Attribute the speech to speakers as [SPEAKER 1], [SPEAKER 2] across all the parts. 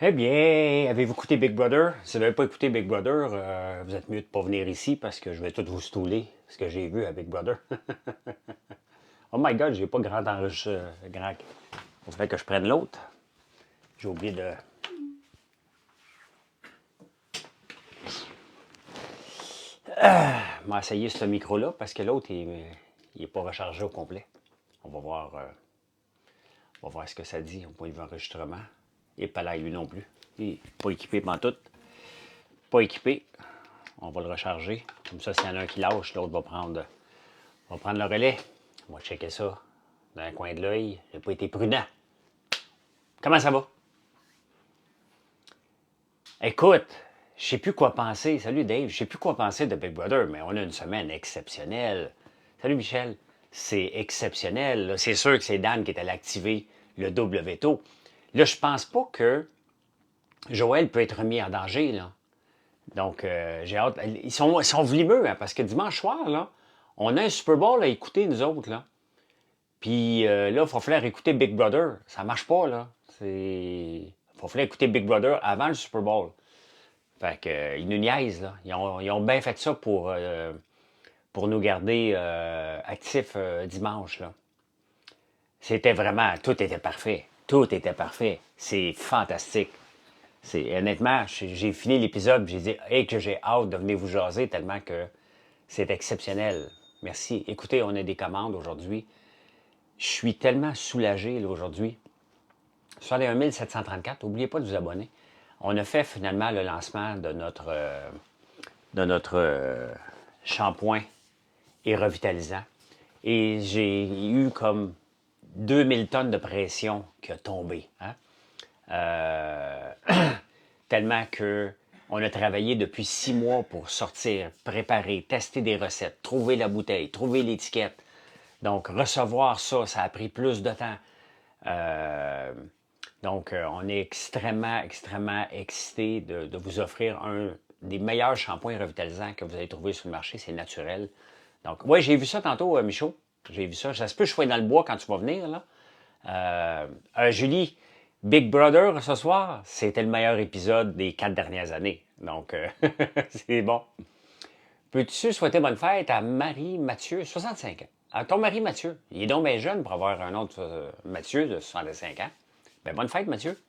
[SPEAKER 1] Eh bien, avez-vous écouté Big Brother? Si vous n'avez pas écouté Big Brother, vous êtes mieux de ne pas venir ici parce que je vais tout vous stouler ce que j'ai vu à Big Brother. Oh my God, j'ai pas grand enregistrement. Grand... Il fait que je prenne l'autre. J'ai oublié de... Je vais essayer ce micro-là parce que l'autre, il n'est pas rechargé au complet. On va voir ce que ça dit au point de vue enregistrement. Et pas là, lui non plus. Il n'est pas équipé pantoute. Pas équipé. On va le recharger. Comme ça, s'il y en a un qui lâche, l'autre va prendre le relais. On va checker ça dans un coin de l'œil. J'ai pas été prudent. Comment ça va? Écoute, je sais plus quoi penser. Salut Dave, je sais plus quoi penser de Big Brother, mais on a une semaine exceptionnelle. Salut Michel. C'est exceptionnel. Là. C'est sûr que c'est Dan qui est allé activer le double veto. Là, je pense pas que Joël peut être mis en danger. Là. Donc, j'ai hâte. Ils sont vlimeux, hein, parce que dimanche soir, là, on a un Super Bowl à écouter, nous autres. Là. Puis là, il va falloir écouter Big Brother. Ça marche pas, là. Il va falloir écouter Big Brother avant le Super Bowl. Fait que, ils nous niaisent, là. Ils ont bien fait ça pour nous garder actifs dimanche, là. C'était vraiment, tout était parfait. Tout était parfait. C'est fantastique. Honnêtement, j'ai fini l'épisode, j'ai dit hey, que j'ai hâte de venir vous jaser tellement que c'est exceptionnel. Merci. Écoutez, on a des commandes aujourd'hui. Je suis tellement soulagé là, aujourd'hui. Sur les 1734, n'oubliez pas de vous abonner. On a fait finalement le lancement de notre shampoing et revitalisant. Et j'ai eu comme 2000 tonnes de pression qui a tombé. Hein? Tellement que on a travaillé depuis 6 mois pour sortir, préparer, tester des recettes, trouver la bouteille, trouver l'étiquette. Donc, recevoir ça, ça a pris plus de temps. Donc, on est extrêmement, extrêmement excités de vous offrir un des meilleurs shampoings revitalisants que vous allez trouver sur le marché. C'est naturel. Donc, oui, j'ai vu ça tantôt, Michaud. J'ai vu ça. Ça se peut que je sois dans le bois quand tu vas venir, là. Julie, Big Brother ce soir, c'était le meilleur épisode des 4 dernières années. Donc, c'est bon. Peux-tu souhaiter bonne fête à Marie-Mathieu, 65 ans? À ton mari Mathieu, il est donc bien jeune pour avoir un autre Mathieu de 65 ans. Ben, bonne fête, Mathieu.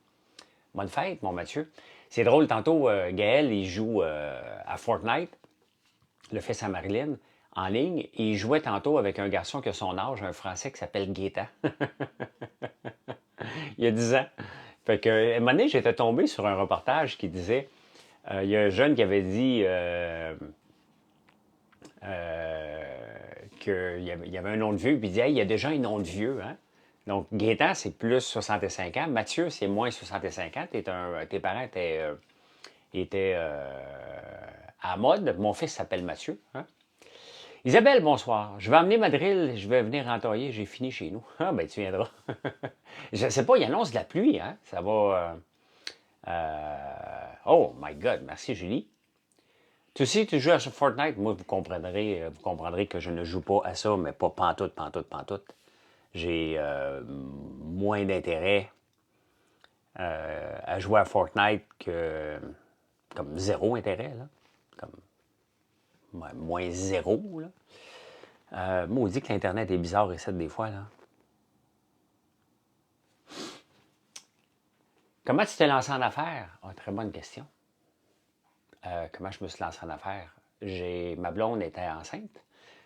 [SPEAKER 1] Bonne fête, mon Mathieu. C'est drôle, tantôt, Gaël, il joue à Fortnite, le fils à Marilyn, en ligne. Et il jouait tantôt avec un garçon qui a son âge, un Français qui s'appelle Gaétan. Il y a 10 ans. Fait que, à un moment donné, j'étais tombé sur un reportage qui disait, il y a un jeune qui avait dit qu'il y avait un nom de vieux, puis il dit, hey, il y a déjà un nom de vieux, hein? Donc, Gaétan, c'est plus 65 ans. Mathieu, c'est moins 65 ans. Tes parents étaient à la mode. Mon fils s'appelle Mathieu. Hein? Isabelle, bonsoir. Je vais emmener ma drill. Je vais venir entailler. J'ai fini chez nous. Ah, ben, tu viendras. Je ne sais pas, il annonce de la pluie. Hein? Ça va... Oh, my God. Merci, Julie. Tu sais, tu joues à Fortnite. Moi, vous comprendrez que je ne joue pas à ça, mais pas pantoute, pantoute, pantoute. J'ai moins d'intérêt à jouer à Fortnite que comme zéro intérêt, là. Comme moins zéro, là. Maudit que l'Internet est bizarre et ça des fois, là. Comment tu t'es lancé en affaires? Oh, très bonne question. Comment je me suis lancé en affaires? Ma blonde était enceinte.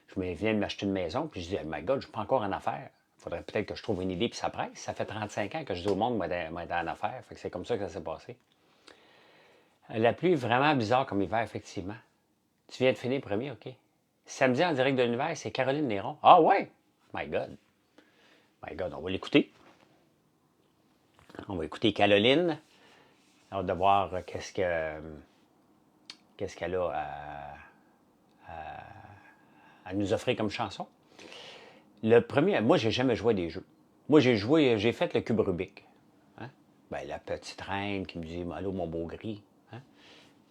[SPEAKER 1] Je viens de m'acheter une maison, puis je dis, oh my God, je ne suis pas encore en affaires. Il faudrait peut-être que je trouve une idée, puis ça presse. Ça fait 35 ans que je dis au monde, moi, d'être en affaires. Fait que c'est comme ça que ça s'est passé. La pluie, vraiment bizarre comme hiver, effectivement. Tu viens de finir premier, OK. Samedi, en direct de l'univers, c'est Caroline Néron. Ah ouais? My God. My God, on va l'écouter. On va écouter Caroline. On va voir qu'est-ce qu'elle a à nous offrir comme chanson. Le premier, moi, j'ai jamais joué à des jeux. Moi, j'ai fait le cube Rubik. Hein? Ben, la petite reine qui me dit, allô, mon beau gris. Hein?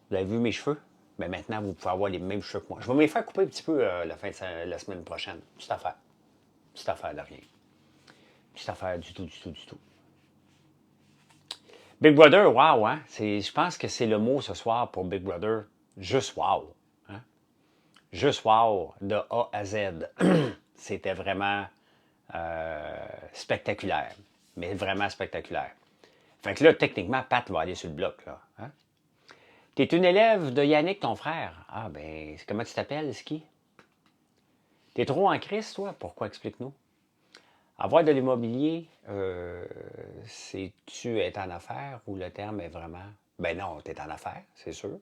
[SPEAKER 1] Vous avez vu mes cheveux? Ben, maintenant, vous pouvez avoir les mêmes cheveux que moi. Je vais me les faire couper un petit peu la semaine prochaine. Petite affaire. Petite affaire de rien. Petite affaire du tout, du tout, du tout. Big Brother, wow, hein? Je pense que c'est le mot ce soir pour Big Brother. Juste wow. Hein? Juste wow, de A à Z. C'était vraiment spectaculaire. Mais vraiment spectaculaire. Fait que là, techniquement, Pat va aller sur le bloc, là. Hein? T'es une élève de Yannick, ton frère. Ah, ben, comment tu t'appelles, Ski? T'es trop en crise, toi? Pourquoi? Explique-nous. Avoir de l'immobilier, c'est-tu être en affaires ou le terme est vraiment... Ben non, t'es en affaires, c'est sûr.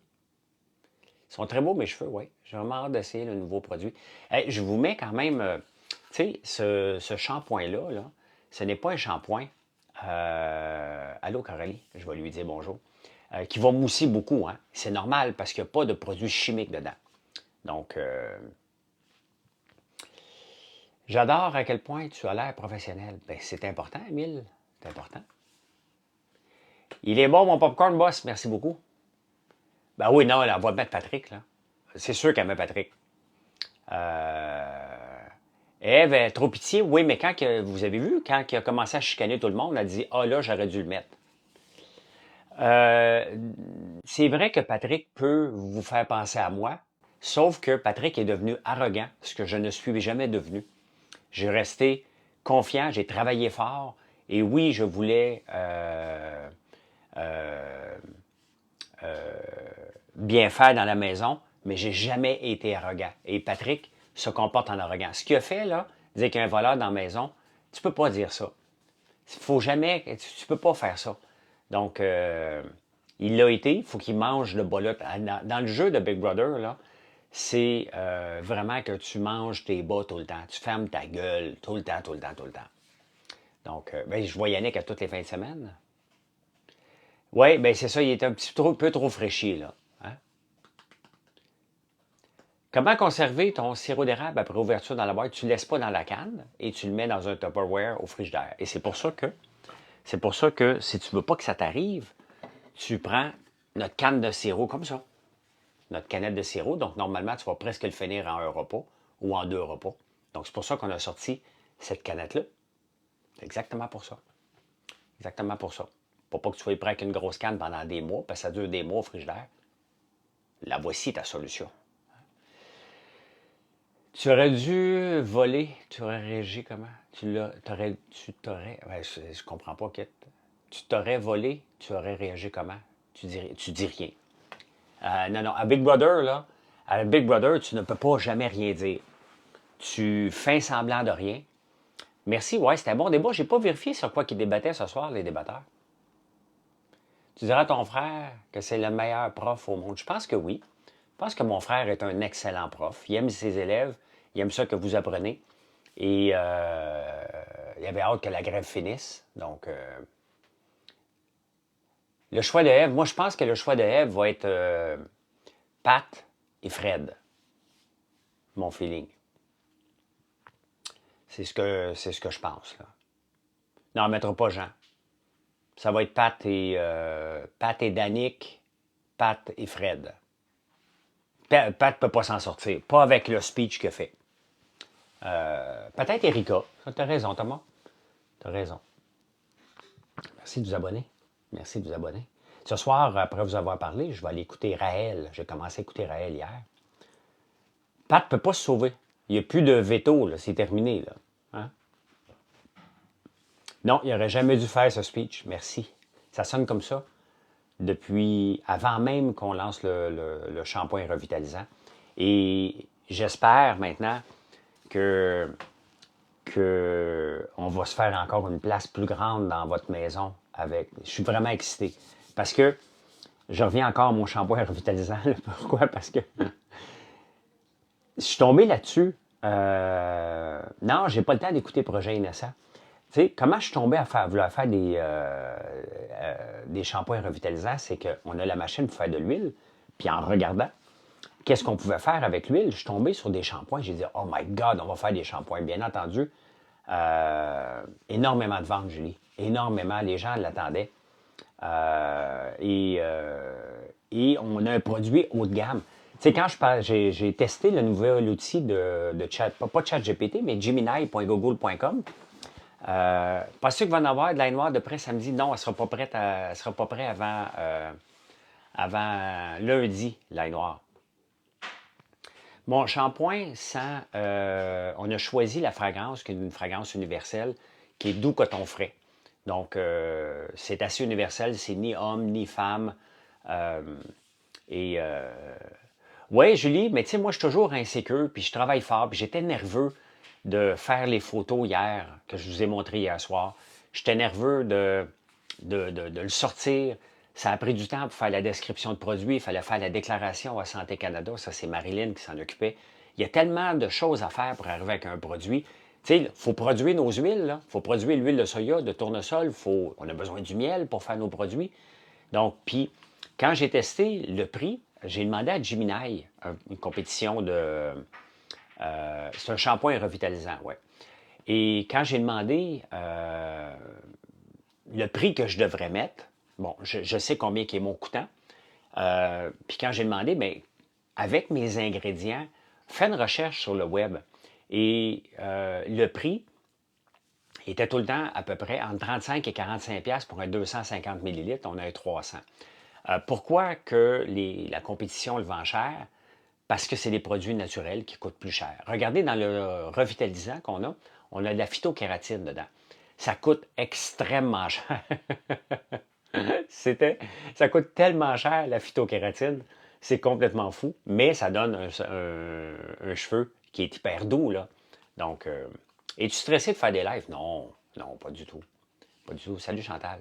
[SPEAKER 1] Ils sont très beaux, mes cheveux, oui. J'ai vraiment hâte d'essayer le nouveau produit. Hey, je vous mets quand même, tu sais, ce shampoing-là, là, ce n'est pas un shampoing. Allô, Coralie, je vais lui dire bonjour. Qui va mousser beaucoup, hein. C'est normal parce qu'il n'y a pas de produits chimiques dedans. Donc, j'adore à quel point tu as l'air professionnel. Ben, c'est important, Émile. C'est important. Il est bon, mon popcorn boss. Merci beaucoup. Ben oui, non, là, on va mettre Patrick, là. C'est sûr qu'elle met Patrick. Ève est trop pitié. Oui, mais vous avez vu, quand il a commencé à chicaner tout le monde, elle a dit « Ah là, j'aurais dû le mettre. » C'est vrai que Patrick peut vous faire penser à moi, sauf que Patrick est devenu arrogant, ce que je ne suis jamais devenu. J'ai resté confiant, j'ai travaillé fort, et oui, je voulais bien faire dans la maison, mais j'ai jamais été arrogant. Et Patrick se comporte en arrogant. Ce qu'il a fait, là, dire qu'il y a un voleur dans la maison, tu peux pas dire ça. Faut jamais, tu peux pas faire ça. Donc, il l'a été, il faut qu'il mange le bolot. Dans le jeu de Big Brother, là, c'est vraiment que tu manges tes bas tout le temps. Tu fermes ta gueule tout le temps, tout le temps, tout le temps. Donc, ben, je vois Yannick à toutes les fins de semaine. Oui, ben c'est ça, il est un peu trop fraîchi, là. Hein? Comment conserver ton sirop d'érable après ouverture dans la boîte? Tu ne le laisses pas dans la canne et tu le mets dans un Tupperware au frigidaire. Et c'est pour ça que si tu ne veux pas que ça t'arrive, tu prends notre canne de sirop comme ça. Notre canette de sirop. Donc, normalement, tu vas presque le finir en un repas ou en deux repas. Donc, c'est pour ça qu'on a sorti cette canette-là. Exactement pour ça. Exactement pour ça. Pour pas que tu sois prêt avec une grosse canne pendant des mois, parce que ça dure des mois au frigidaire. La voici ta solution. Tu aurais dû voler, tu aurais réagi comment? Tu t'aurais, ouais, je comprends pas, Kit. Tu t'aurais volé, tu aurais réagi comment? Tu dis rien. Non, non, à Big Brother, là, à Big Brother, tu ne peux pas jamais rien dire. Tu fais semblant de rien. Merci, ouais, c'était un bon débat. J'ai pas vérifié sur quoi ils débattaient ce soir, les débatteurs. Tu diras à ton frère que c'est le meilleur prof au monde. Je pense que oui. Je pense que mon frère est un excellent prof. Il aime ses élèves. Il aime ça que vous apprenez. Et il avait hâte que la grève finisse. Donc, le choix de Ève, moi, je pense que le choix de Ève va être Pat et Fred. Mon feeling. C'est ce que je pense, là. Non, on ne mettra pas Jean. Ça va être Pat et Danick, Pat et Fred. Pat ne peut pas s'en sortir. Pas avec le speech qu'il a fait. Peut-être Erika. Tu as raison, Thomas. Tu as raison. Merci de vous abonner. Merci de vous abonner. Ce soir, après vous avoir parlé, je vais aller écouter Raël. J'ai commencé à écouter Raël hier. Pat ne peut pas se sauver. Il n'y a plus de veto, là. C'est terminé, là. Hein? Non, il n'aurait jamais dû faire ce speech. Merci. Ça sonne comme ça depuis avant même qu'on lance le shampoing revitalisant. Et j'espère maintenant que on va se faire encore une place plus grande dans votre maison. Je suis vraiment excité. Parce que je reviens encore à mon shampoing revitalisant. Pourquoi? Parce que je suis tombé là-dessus. Non, j'ai pas le temps d'écouter Projet Innocent. Tu sais, comment je suis tombé à vouloir faire des shampoings revitalisants, c'est qu'on a la machine pour faire de l'huile, puis en regardant qu'est-ce qu'on pouvait faire avec l'huile, je suis tombé sur des shampoings. J'ai dit, oh my God, on va faire des shampoings. Bien entendu, énormément de ventes, Julie. Énormément. Les gens l'attendaient. Et on a un produit haut de gamme. Tu sais, quand j'ai testé le nouvel outil de chat, pas ChatGPT, mais Gemini.google.com. Penses-tu qu'il va en avoir de l'ail noir de près samedi? Non, elle ne sera pas prête elle sera pas prête avant lundi, l'ail noir. Mon shampoing sent, on a choisi la fragrance, qui est une fragrance universelle, qui est doux coton frais. Donc, c'est assez universel, c'est ni homme ni femme. Euh, et ouais, Julie, mais tu sais, moi, je suis toujours insécure, puis je travaille fort, puis j'étais nerveux de faire les photos hier, que je vous ai montrées hier soir. J'étais nerveux de le sortir. Ça a pris du temps pour faire la description de produit. Il fallait faire la déclaration à Santé Canada. Ça, c'est Marilyn qui s'en occupait. Il y a tellement de choses à faire pour arriver avec un produit. Tu sais, il faut produire nos huiles. Il faut produire l'huile de soya, de tournesol. On a besoin du miel pour faire nos produits. Donc, puis, quand j'ai testé le prix, j'ai demandé à Gemini, une compétition de... c'est un shampoing revitalisant, ouais. Et quand j'ai demandé le prix que je devrais mettre, bon, je sais combien est mon coûtant. Puis quand j'ai demandé, mais avec mes ingrédients, fais une recherche sur le web. Et le prix était tout le temps à peu près entre 35 et 45 pièces pour un 250 millilitres. On a un 300. Pourquoi que la compétition le vend cher? Parce que c'est des produits naturels qui coûtent plus cher. Regardez dans le revitalisant qu'on a, on a de la phytokératine dedans. Ça coûte extrêmement cher. Ça coûte tellement cher, la phytokératine. C'est complètement fou, mais ça donne un cheveu qui est hyper doux, là. Donc, es-tu stressé de faire des lives? Non, non, pas du tout. Pas du tout. Salut Chantal.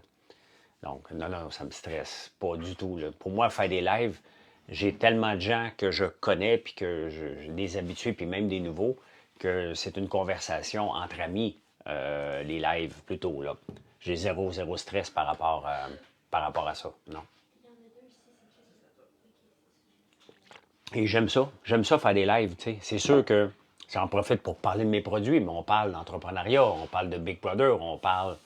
[SPEAKER 1] Donc, non, non, ça me stresse pas du tout, là. Pour moi, faire des lives, j'ai tellement de gens que je connais, puis que j'ai des habitués, puis même des nouveaux, que c'est une conversation entre amis, les lives plutôt, là. J'ai zéro stress par rapport à ça, non. Et j'aime ça faire des lives, tu sais. C'est sûr que j'en profite pour parler de mes produits, mais on parle d'entrepreneuriat, on parle de Big Brother, on parle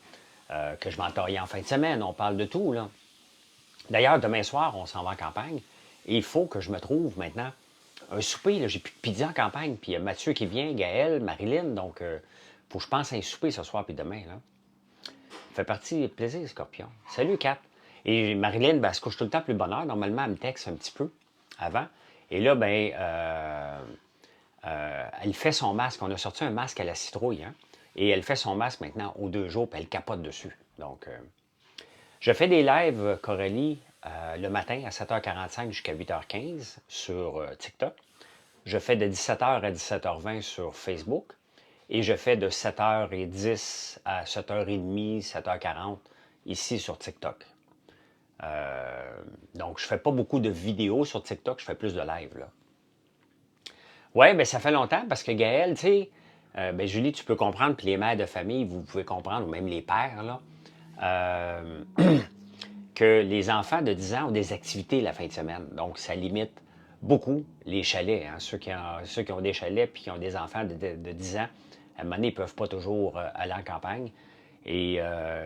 [SPEAKER 1] que je m'entoille en fin de semaine, on parle de tout, là. D'ailleurs, demain soir, on s'en va en campagne. Et il faut que je me trouve maintenant un souper. J'ai plus de pizza en campagne. Puis il y a Mathieu qui vient, Gaël, Marilyn. Donc, il faut que je pense à un souper ce soir puis demain. Là. Ça fait partie du plaisir, Scorpion. Salut, Kat. Et Marilyn, ben, elle se couche tout le temps plus bonne heure. Normalement, elle me texte un petit peu avant. Et là, ben, elle fait son masque. On a sorti un masque à la citrouille. Hein? Et elle fait son masque maintenant aux 2 jours, puis elle capote dessus. Donc, je fais des lives, Coralie, le matin à 7h45 jusqu'à 8h15 sur TikTok. Je fais de 17h à 17h20 sur Facebook. Et je fais de 7h10 à 7h30, 7h40 ici sur TikTok. Donc, je ne fais pas beaucoup de vidéos sur TikTok, je fais plus de live. Là. Ouais, bien, ça fait longtemps parce que Gaël, tu sais, ben, Julie, tu peux comprendre, puis les mères de famille, vous pouvez comprendre, ou même les pères, là. Que les enfants de 10 ans ont des activités la fin de semaine. Donc, ça limite beaucoup les chalets. Hein. Ceux qui ont des chalets et qui ont des enfants de 10 ans, à un moment donné, ils ne peuvent pas toujours aller en campagne. Et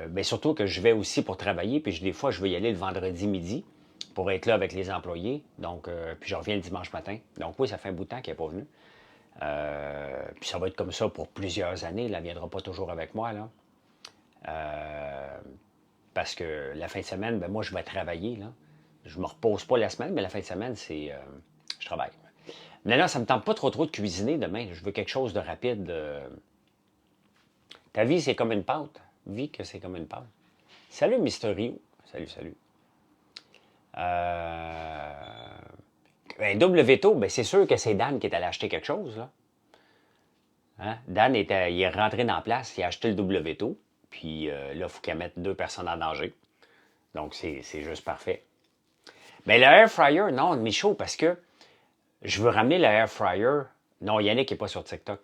[SPEAKER 1] bien, surtout que je vais aussi pour travailler, puis des fois, je vais y aller le vendredi midi pour être là avec les employés. Donc, puis je reviens le dimanche matin. Donc oui, ça fait un bout de temps qu'il n'est pas venu. Puis ça va être comme ça pour plusieurs années. Elle ne viendra pas toujours avec moi. Là. Parce que la fin de semaine, ben moi, je vais travailler. Là. Je ne me repose pas la semaine, mais la fin de semaine, c'est je travaille. Mais là, ça ne me tente pas trop de cuisiner demain. Je veux quelque chose de rapide. Ta vie, c'est comme une pâte. Vie que c'est comme une pâte. Salut, Mister Rio. Salut, salut. Ben, double veto, ben, c'est sûr que c'est Dan qui est allé acheter quelque chose. Là. Hein? Dan il est rentré dans la place, il a acheté le double veto. Puis là, il faut qu'il mette 2 personnes en danger. Donc, c'est juste parfait. Mais le air fryer, non, Michaud, parce que je veux ramener le air fryer. Non, Yannick n'est pas sur TikTok.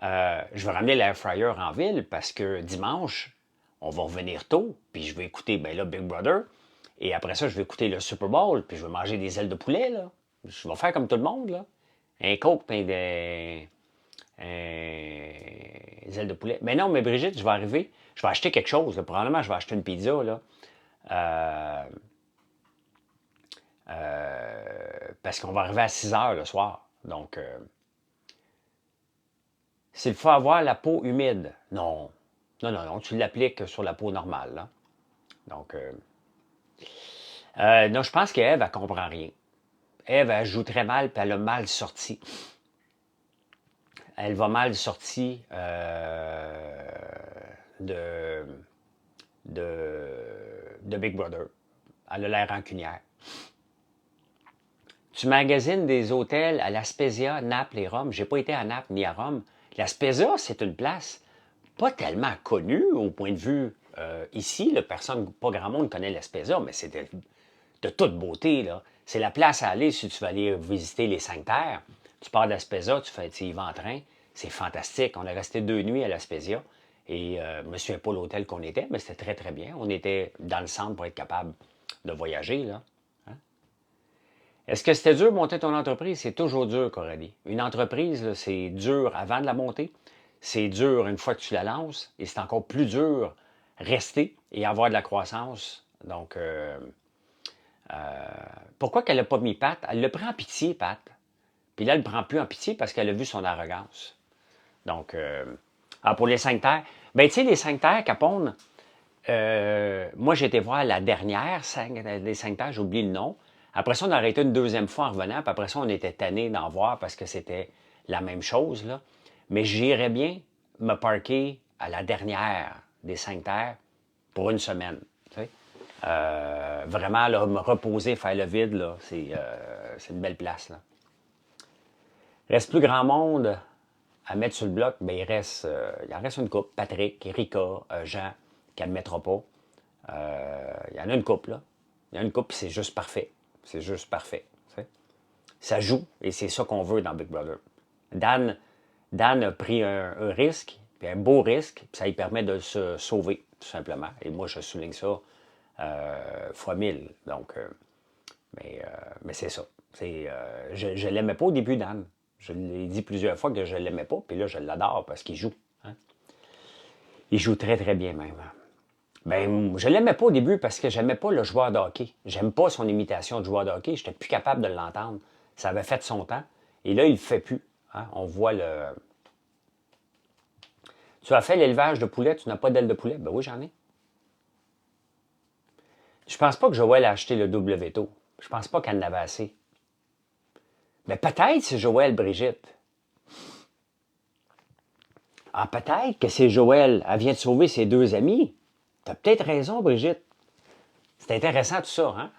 [SPEAKER 1] Je veux ramener l'air fryer en ville parce que dimanche, on va revenir tôt, puis je vais écouter, ben là, Big Brother. Et après ça, je vais écouter le Super Bowl, puis je vais manger des ailes de poulet, là. Je vais faire comme tout le monde, là. Un coke, puis des ailes de poulet. Mais non, mais Brigitte, je vais arriver, je vais acheter quelque chose. Là. Probablement, je vais acheter une pizza, là. Parce qu'on va arriver à 6 heures le soir. Donc, s'il faut avoir la peau humide, non. Non, non, non, tu l'appliques sur la peau normale, là. Donc, non, je pense qu'Ève, elle comprend rien. Ève, elle joue très mal, puis elle a mal sorti. Elle va mal sortie de, de Big Brother. Elle a l'air rancunière. Tu magasines des hôtels à La Spezia, Naples et Rome. J'ai pas été à Naples ni à Rome. La Spezia, c'est une place pas tellement connue au point de vue ici. Là, personne, pas grand monde connaît La Spezia, mais c'est de toute beauté. Là. C'est la place à aller si tu veux aller visiter les 5 terres. Tu pars de La Spezia, tu y vas en train. C'est fantastique. On est resté 2 nuits à La Spezia. Et je ne me souviens pas l'hôtel qu'on était, mais c'était très, très bien. On était dans le centre pour être capable de voyager. Là. Est-ce que c'était dur de monter ton entreprise? C'est toujours dur, Coralie. Une entreprise, c'est dur avant de la monter. C'est dur une fois que tu la lances. Et c'est encore plus dur rester et avoir de la croissance. Donc, pourquoi qu'elle n'a pas mis Pat? Elle le prend en pitié, Pat. Puis là, elle ne le prend plus en pitié parce qu'elle a vu son arrogance. Donc, pour les 5 terres, ben tu sais, les 5 terres, Capone, moi, j'ai été voir la dernière des 5 terres, j'ai oublié le nom. Après ça, on a arrêté une deuxième fois en revenant, puis après ça, on était tanné d'en voir parce que c'était la même chose, là. Mais j'irais bien me parker à la dernière des 5 terres pour une semaine, tu sais. Vraiment, là, me reposer, faire le vide, là, c'est une belle place, là. Il reste plus grand monde à mettre sur le bloc, mais il en reste une couple. Patrick, Erika, Jean, qui ne mettra pas. Il y en a une couple, là. Il y en a une couple, c'est juste parfait. C'est juste parfait. Tu sais. Ça joue, et c'est ça qu'on veut dans Big Brother. Dan a pris un risque, puis un beau risque, puis ça lui permet de se sauver, tout simplement. Et moi, je souligne ça fois 1000. Donc, mais c'est ça. Je ne l'aimais pas au début, Dan. Je l'ai dit plusieurs fois que je ne l'aimais pas, puis là, je l'adore parce qu'il joue. Hein. Il joue très, très bien même. Ben, je l'aimais pas au début parce que j'aimais pas le joueur de hockey. J'aime pas son imitation de joueur de hockey. J'étais plus capable de l'entendre. Ça avait fait son temps. Et là, il le fait plus. Hein. On voit le... Tu as fait l'élevage de poulet, tu n'as pas d'aile de poulet? Ben oui, j'en ai. Je pense pas que Joël a acheté le double veto. Je pense pas qu'elle en avait assez. Mais peut-être c'est Joël, Brigitte. Ah, peut-être que c'est Joël. Elle vient de sauver ses 2 amis. T'as peut-être raison, Brigitte. C'est intéressant tout ça, hein?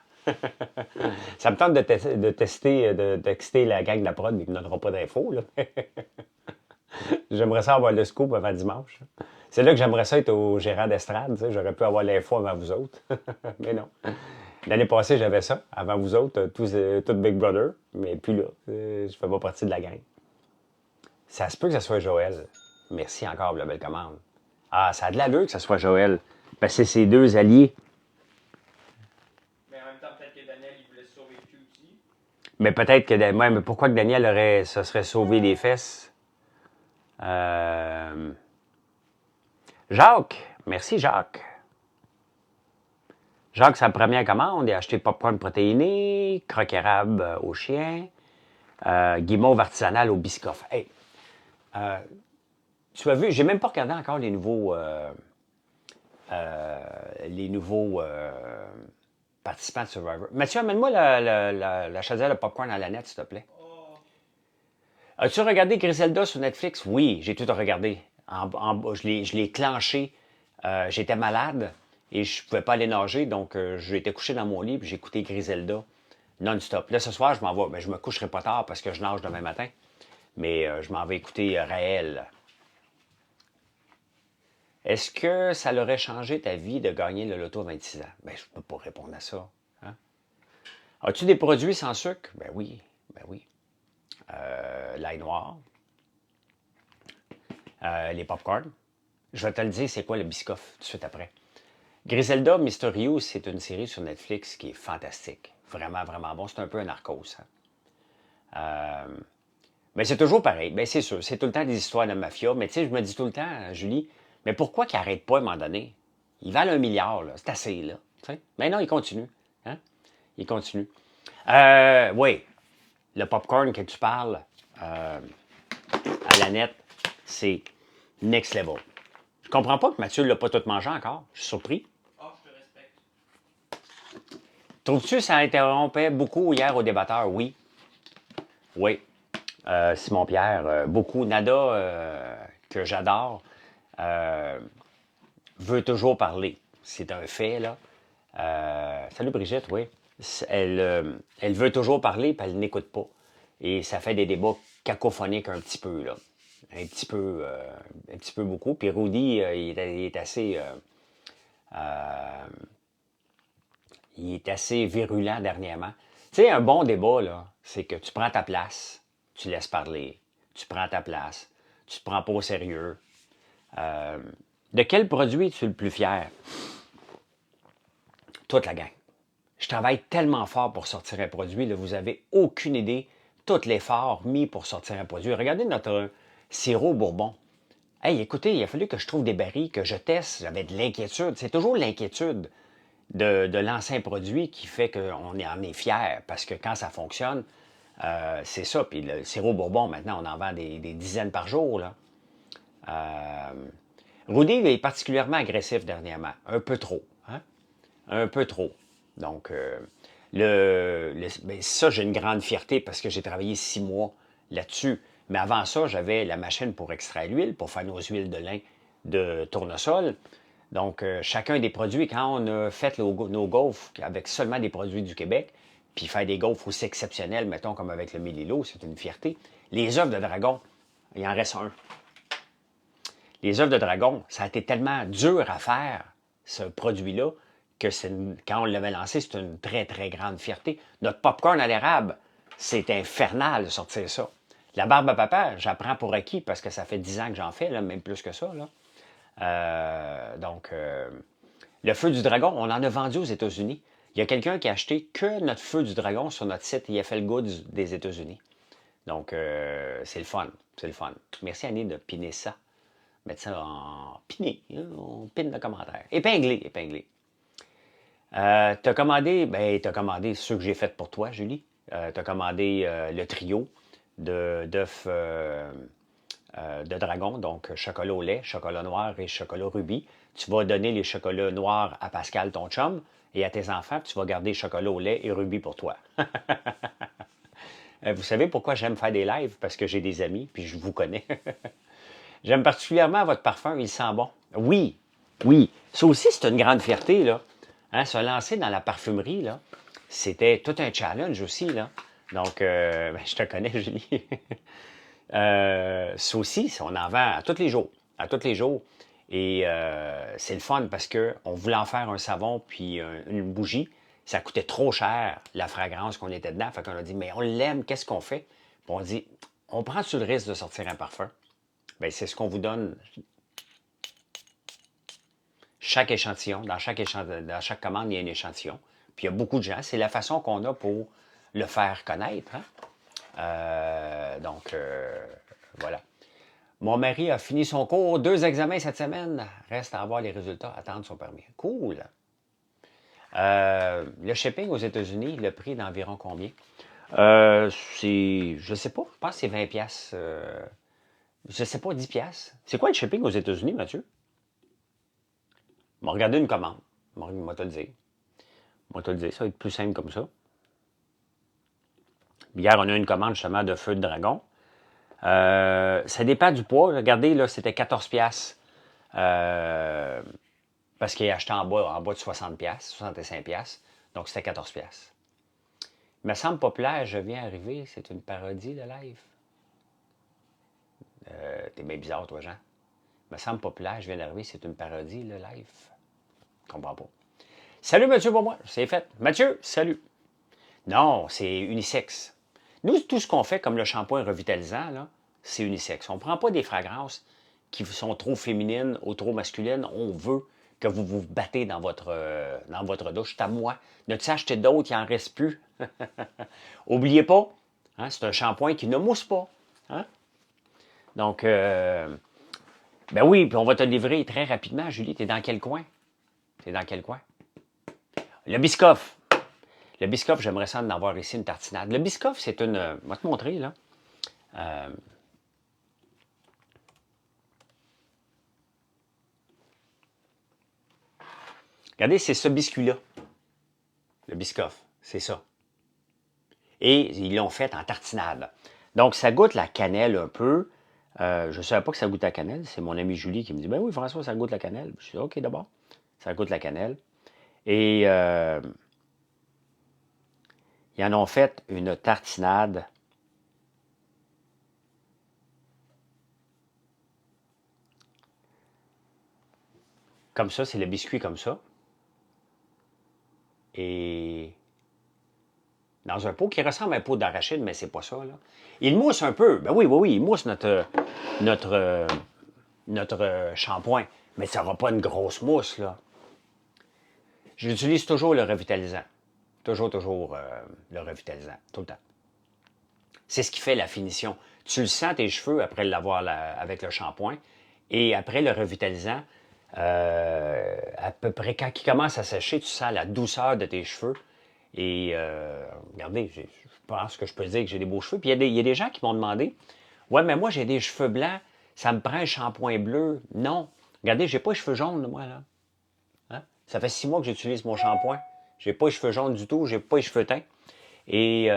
[SPEAKER 1] Ça me tente de texter la gang de la prod, mais qui ne donnera pas d'infos, là. J'aimerais ça avoir le scoop avant dimanche. C'est là que j'aimerais ça être au gérant d'estrade. Tu sais, j'aurais pu avoir l'info avant vous autres. Mais non. L'année passée, j'avais ça, avant vous autres, tout Big Brother. Mais puis là, je ne fais pas partie de la gang. Ça se peut que ce soit Joël. Merci encore pour la belle commande. Ah, ça a de l'allure que ce soit Joël. Parce que c'est ses 2 alliés.
[SPEAKER 2] Mais en même temps, peut-être que Daniel, il voulait se sauver le cul aussi.
[SPEAKER 1] Mais peut-être que... Ouais, mais pourquoi que Daniel se serait sauvé les fesses? Jacques. Merci, Jacques. Jacques, sa première commande, il a acheté popcorn protéiné, croque érable au chien, guimauve artisanal au biscoff. Hey, tu as vu, j'ai même pas regardé encore les nouveaux participants de Survivor. Mathieu, amène-moi la chaudière de popcorn à la nette, s'il te plaît.
[SPEAKER 2] Oh,
[SPEAKER 1] As-tu regardé Griselda sur Netflix? Oui, j'ai tout regardé. Je l'ai clenché. J'étais malade et je ne pouvais pas aller nager, donc j'étais couché dans mon lit et j'ai écouté Griselda non-stop. Là, ce soir, je m'en vais. Mais je me coucherai pas tard parce que je nage demain matin. Mais je m'en vais écouter Raël. Est-ce que ça l'aurait changé ta vie de gagner le loto à 26 ans? Ben, je ne peux pas répondre à ça. Hein? As-tu des produits sans sucre? Ben oui, ben oui. L'ail noir, les popcorn. Je vais te le dire, c'est quoi le biscoff tout de suite après. Griselda Mysterio, c'est une série sur Netflix qui est fantastique. Vraiment, vraiment bon. C'est un peu un narcos. Hein. Mais c'est toujours pareil. Ben, c'est sûr, c'est tout le temps des histoires de mafia. Mais tu sais, je me dis tout le temps, Julie, mais pourquoi qu'ils n'arrêtent pas à un moment donné? Ils valent 1 milliard, là. C'est assez, là. T'sais? Mais non, ils continuent. Hein? Ils continuent. Oui, le popcorn que tu parles à la nette, c'est next level. Je comprends pas que Mathieu ne l'a pas tout mangé encore. Je suis surpris.
[SPEAKER 2] Ah, je te respecte.
[SPEAKER 1] Trouves-tu que ça interrompait beaucoup hier au débatteur? Oui. Oui. Simon-Pierre, beaucoup. Nada, que j'adore, veut toujours parler. C'est un fait, là. Salut Brigitte, oui. Elle veut toujours parler, puis elle n'écoute pas. Et ça fait des débats cacophoniques un petit peu, là. Un petit peu beaucoup. Puis Rudy, il est assez virulent dernièrement. Tu sais, un bon débat, là, c'est que tu prends ta place, tu laisses parler, tu prends ta place, tu te prends pas au sérieux. De quel produit es-tu le plus fier? Toute la gang. Je travaille tellement fort pour sortir un produit, là, vous n'avez aucune idée tout l'effort mis pour sortir un produit. Regardez notre sirop Bourbon. Hey, écoutez, il a fallu que je trouve des barils, que je teste. J'avais de l'inquiétude. C'est toujours l'inquiétude de lancer un produit qui fait qu'on en est fier. Parce que quand ça fonctionne, c'est ça. Puis le sirop Bourbon, maintenant, on en vend des dizaines par jour, là. Rudy est particulièrement agressif dernièrement. Un peu trop. Hein? Un peu trop. Donc, ben, ça, j'ai une grande fierté parce que j'ai travaillé 6 mois là-dessus. Mais avant ça, j'avais la machine pour extraire l'huile, pour faire nos huiles de lin de tournesol. Donc, chacun des produits, quand on a fait nos gaufres avec seulement des produits du Québec, puis faire des gaufres aussi exceptionnelles, mettons, comme avec le Mélilo, c'est une fierté. Les œufs de dragon, il en reste un. Les œufs de dragon, ça a été tellement dur à faire, ce produit-là, que quand on l'avait lancé, c'était une très, très grande fierté. Notre popcorn à l'érable, c'est infernal de sortir ça. La barbe à papa, j'apprends pour acquis parce que ça fait 10 ans que j'en fais, là, même plus que ça. Là. Le feu du dragon, on en a vendu aux États-Unis. Il y a quelqu'un qui a acheté que notre feu du dragon sur notre site IFL Goods des États-Unis. Donc, c'est le fun. C'est le fun. Merci Annie de piner ça. Mettre ça en piné. Hein, on pine le commentaire. Épinglé, épinglé. T'as commandé ceux que j'ai fait pour toi, Julie. T'as commandé le trio d'œufs de dragon, donc chocolat au lait, chocolat noir et chocolat rubis. Tu vas donner les chocolats noirs à Pascal, ton chum, et à tes enfants, puis tu vas garder chocolat au lait et rubis pour toi. Vous savez pourquoi j'aime faire des lives? Parce que j'ai des amis, puis je vous connais. J'aime particulièrement votre parfum, il sent bon. Oui, oui. Ça aussi, c'est une grande fierté, là. Hein, se lancer dans la parfumerie, là, c'était tout un challenge aussi, là. Donc, ben, je te connais, Julie. Ça aussi, on en vend à tous les jours. À tous les jours. Et c'est le fun parce qu'on voulait en faire un savon puis une bougie. Ça coûtait trop cher, la fragrance qu'on était dedans. Fait qu'on a dit, mais on l'aime, qu'est-ce qu'on fait? Puis on dit, on prend-tu le risque de sortir un parfum? Bien, c'est ce qu'on vous donne. Chaque échantillon, dans chaque commande, il y a un échantillon. Puis il y a beaucoup de gens. C'est la façon qu'on a pour le faire connaître. Hein? Voilà. Mon mari a fini son cours, 2 examens cette semaine. Reste à avoir les résultats, attendre son permis. Cool. Le shipping aux États-Unis, le prix d'environ combien? Je sais pas, je pense que c'est 20 pièces. Je sais pas, 10 pièces. C'est quoi le shipping aux États-Unis, Mathieu? On va regarder une commande. On va te le dire. Ça va être plus simple comme ça. Hier, on a eu une commande justement de feu de dragon. Ça dépend du poids. Regardez, là, c'était 14 pièces. Parce qu'il est acheté en bas de 60 pièces, 65 pièces. Donc, c'était 14 pièces. Il me semble populaire, je viens arriver. C'est une parodie de live. T'es bien bizarre, toi, Jean. Il me semble populaire, je viens d'arriver. C'est une parodie, le live. Je comprends pas. Salut, Mathieu, pour moi. C'est fait. Mathieu, salut. Non, c'est unisexe. Nous, tout ce qu'on fait, comme le shampoing revitalisant, là, c'est unisexe. On ne prend pas des fragrances qui sont trop féminines ou trop masculines. On veut que vous vous battez dans votre douche. C'est à moi. Ne tu acheter d'autres, il n'en reste plus. Oubliez pas, hein, c'est un shampoing qui ne mousse pas. Hein? Donc, ben oui, puis on va te livrer très rapidement. Julie, tu es dans quel coin? T'es dans quel coin? Le Biscoff. Le Biscoff, j'aimerais ça en avoir ici une tartinade. Le Biscoff, c'est une... je vais te montrer, là. Regardez, c'est ce biscuit-là. Le Biscoff, c'est ça. Et ils l'ont fait en tartinade. Donc, ça goûte la cannelle un peu. Je ne savais pas que ça goûte la cannelle. C'est mon amie Julie qui me dit, ben oui, François, ça goûte la cannelle. Je suis OK, d'abord. Ça goûte la cannelle. Et ils en ont fait une tartinade. Comme ça, c'est le biscuit comme ça. Et dans un pot qui ressemble à un pot d'arachide, mais c'est pas ça, là. Il mousse un peu. Ben oui, oui, oui, il mousse notre shampoing. Mais ça n'aura pas une grosse mousse, là. J'utilise toujours le revitalisant. Toujours le revitalisant, tout le temps. C'est ce qui fait la finition. Tu le sens tes cheveux après l'avoir avec le shampoing. Et après le revitalisant, à peu près quand il commence à sécher, tu sens la douceur de tes cheveux. Et regardez, je pense que je peux dire que j'ai des beaux cheveux. Puis il y a des gens qui m'ont demandé, ouais, mais moi j'ai des cheveux blancs, ça me prend un shampoing bleu. Non. Regardez, j'ai pas les cheveux jaunes, moi, là. Hein? Ça fait 6 mois que j'utilise mon shampoing. J'ai pas les cheveux jaunes du tout, j'ai pas les cheveux teints. Et,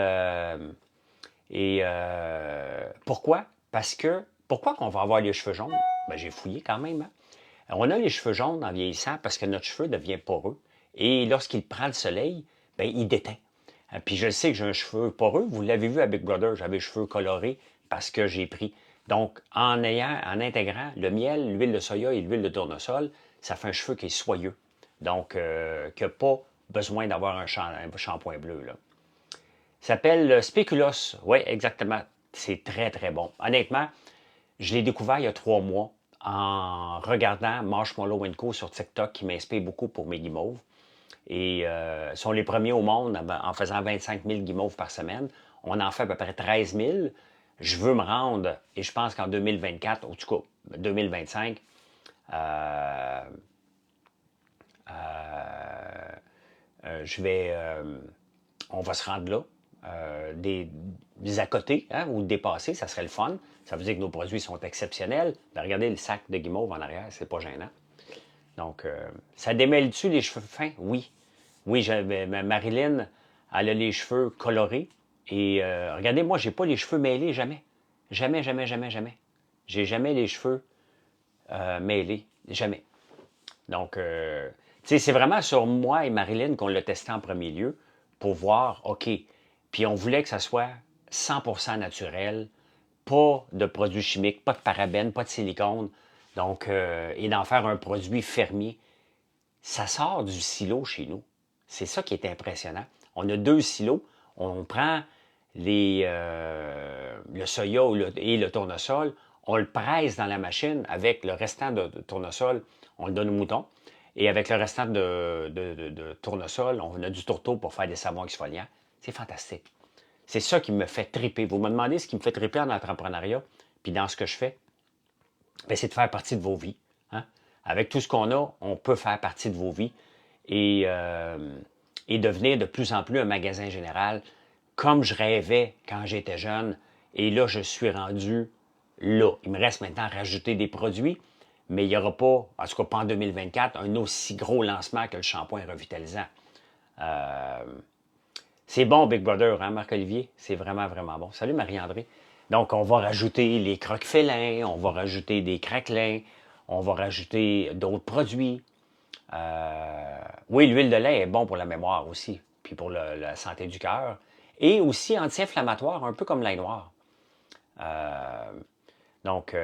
[SPEAKER 1] pourquoi? Parce que, pourquoi qu'on va avoir les cheveux jaunes? Ben, j'ai fouillé quand même. Hein? On a les cheveux jaunes en vieillissant parce que notre cheveu devient poreux. Et lorsqu'il prend le soleil, ben, il déteint. Puis je sais que j'ai un cheveu poreux. Vous l'avez vu à Big Brother, j'avais les cheveux colorés parce que j'ai pris. Donc, en intégrant le miel, l'huile de soya et l'huile de tournesol, ça fait un cheveu qui est soyeux. Donc, qui n'a pas besoin d'avoir un shampoing bleu. Là. Ça s'appelle Spéculoos. Oui, exactement. C'est très, très bon. Honnêtement, je l'ai découvert il y a 3 mois en regardant Marshmallow Co sur TikTok qui m'inspire beaucoup pour mes guimauves. Et sont les premiers au monde en faisant 25 000 guimauves par semaine. On en fait à peu près 13 000. Je veux me rendre, et je pense qu'en 2024, en tout cas 2025, on va se rendre là. Des à côté, hein, ou dépasser, ça serait le fun. Ça veut dire que nos produits sont exceptionnels. Ben, regardez le sac de guimauve en arrière, c'est pas gênant. Donc, ça démêle-tu les cheveux fins? Oui. Oui, Marilyn, elle a les cheveux colorés. Et regardez, moi, j'ai pas les cheveux mêlés, jamais. Jamais, jamais, jamais, jamais. J'ai jamais les cheveux mêlés. Jamais. Donc, tu sais, c'est vraiment sur moi et Marilyn qu'on l'a testé en premier lieu pour voir, OK. Puis on voulait que ça soit 100% naturel, pas de produits chimiques, pas de parabènes, pas de silicone. Donc, et d'en faire un produit fermier. Ça sort du silo chez nous. C'est ça qui est impressionnant. On a 2 silos. On prend le soya et le tournesol, on le presse dans la machine avec le restant de tournesol, on le donne aux moutons. Et avec le restant de tournesol, on a du tourteau pour faire des savons exfoliants. C'est fantastique. C'est ça qui me fait triper. Vous me demandez ce qui me fait triper en entrepreneuriat, puis dans ce que je fais, bien, c'est de faire partie de vos vies. Hein? Avec tout ce qu'on a, on peut faire partie de vos vies et devenir de plus en plus un magasin général comme je rêvais quand j'étais jeune. Et là, je suis rendu là. Il me reste maintenant à rajouter des produits, mais il n'y aura pas, en tout cas pas en 2024, un aussi gros lancement que le shampoing revitalisant. C'est bon, Big Brother, hein, Marc-Olivier? C'est vraiment, vraiment bon. Salut, Marie-André. Donc, on va rajouter les croque-félins, on va rajouter des craquelins, on va rajouter d'autres produits. Oui, l'huile de lait est bon pour la mémoire aussi, puis pour la santé du cœur. Et aussi anti-inflammatoire, un peu comme l'ail noir. Donc,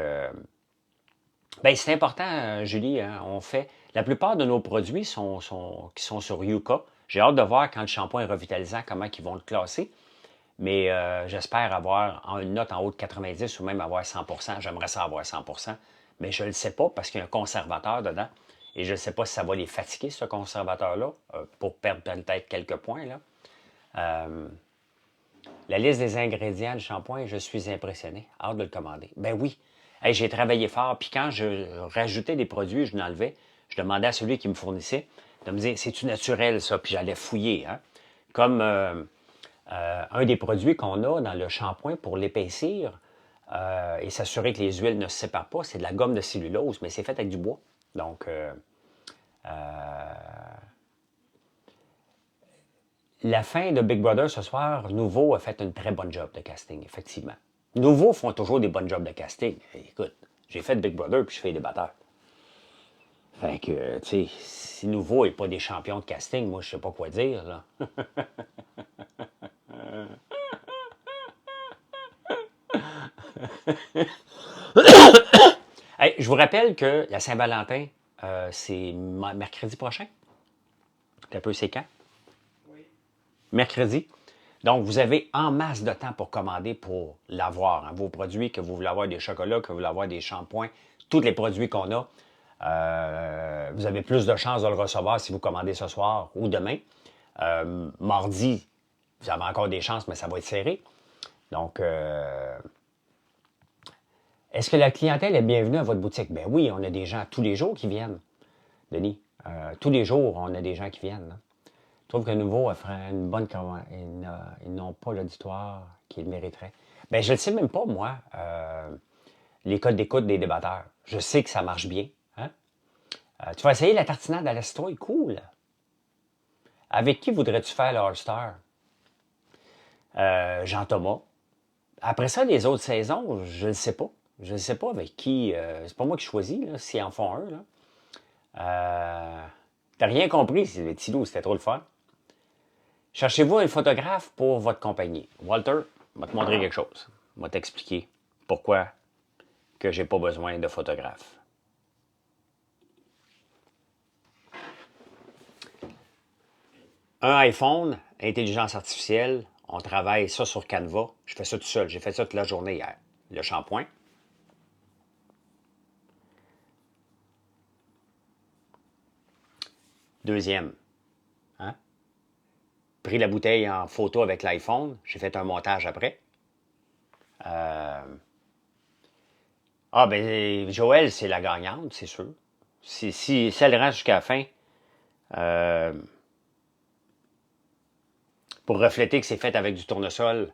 [SPEAKER 1] ben, c'est important, Julie. Hein, on fait. La plupart de nos produits qui sont sur Yuka. J'ai hâte de voir quand le shampoing est revitalisant, comment ils vont le classer. Mais j'espère avoir une note en haut de 90 ou même avoir 100%. J'aimerais ça avoir 100%. Mais je ne le sais pas parce qu'il y a un conservateur dedans. Et je ne sais pas si ça va les fatiguer, ce conservateur-là, pour perdre peut-être quelques points. Là. La liste des ingrédients du shampoing, je suis impressionné. Hâte de le commander. Ben oui. Hey, j'ai travaillé fort. Puis quand je rajoutais des produits, je l'enlevais. Je demandais à celui qui me fournissait de me dire, c'est-tu naturel, ça? Puis j'allais fouiller. Hein? Comme un des produits qu'on a dans le shampoing pour l'épaissir et s'assurer que les huiles ne se séparent pas, c'est de la gomme de cellulose, mais c'est fait avec du bois. Donc, la fin de Big Brother ce soir, Nouveau a fait une très bonne job de casting, effectivement. Nouveau font toujours des bonnes jobs de casting. Écoute, j'ai fait Big Brother puis je fais des batteurs. Fait que, tu sais, si Nouveau n'est pas des champions de casting, moi, je sais pas quoi dire, là. Hey, je vous rappelle que la Saint-Valentin, c'est mercredi prochain. Un peu, c'est quand?
[SPEAKER 2] Oui.
[SPEAKER 1] Mercredi. Donc, vous avez en masse de temps pour commander pour l'avoir. Hein, vos produits, que vous voulez avoir des chocolats, que vous voulez avoir des shampoings, tous les produits qu'on a. Vous avez plus de chances de le recevoir si vous commandez ce soir ou demain. Mardi, vous avez encore des chances, mais ça va être serré. Donc, est-ce que la clientèle est bienvenue à votre boutique? Ben oui, on a des gens tous les jours qui viennent, Denis. Tous les jours, on a des gens qui viennent. Là. Je trouve que Nouveau ferait une bonne commande. Ils n'ont pas l'auditoire qu'ils mériteraient. Ben, je ne sais même pas, moi, les codes d'écoute des débatteurs. Je sais que ça marche bien. Hein? Tu vas essayer la tartinade à la citrouille? Cool. Avec qui voudrais-tu faire le All-Star? Jean-Thomas. Après ça, les autres saisons, je ne sais pas. Je ne sais pas avec qui. C'est pas moi qui choisis, là, s'ils en font un. Là. T'as rien compris, Tilou, c'était trop le fun. Cherchez-vous un photographe pour votre compagnie. Walter, je vais te montrer quelque chose. Je vais t'expliquer pourquoi que j'ai pas besoin de photographe. Un iPhone, intelligence artificielle, on travaille ça sur Canva. Je fais ça tout seul. J'ai fait ça toute la journée hier. Le shampoing. Deuxième, hein? Pris la bouteille en photo avec l'iPhone. J'ai fait un montage après. Ah, ben, Joël, c'est la gagnante, c'est sûr. Si elle reste jusqu'à la fin, pour refléter que c'est fait avec du tournesol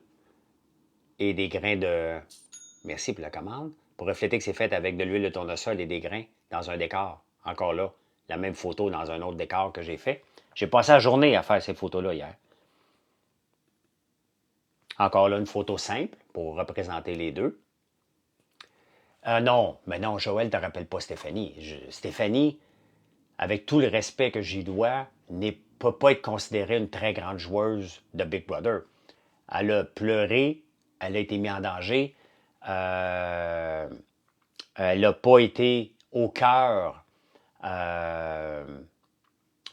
[SPEAKER 1] et des grains de... Merci pour la commande. Pour refléter que c'est fait avec de l'huile de tournesol et des grains dans un décor. Encore là, la même photo dans un autre décor que j'ai fait. J'ai passé la journée à faire ces photos-là hier. Encore là, une photo simple pour représenter les deux. Non, mais non, Joël, ne te rappelle pas Stéphanie. Stéphanie, avec tout le respect que j'y dois, ne peut pas être considérée une très grande joueuse de Big Brother. Elle a pleuré, elle a été mise en danger, elle n'a pas été au cœur.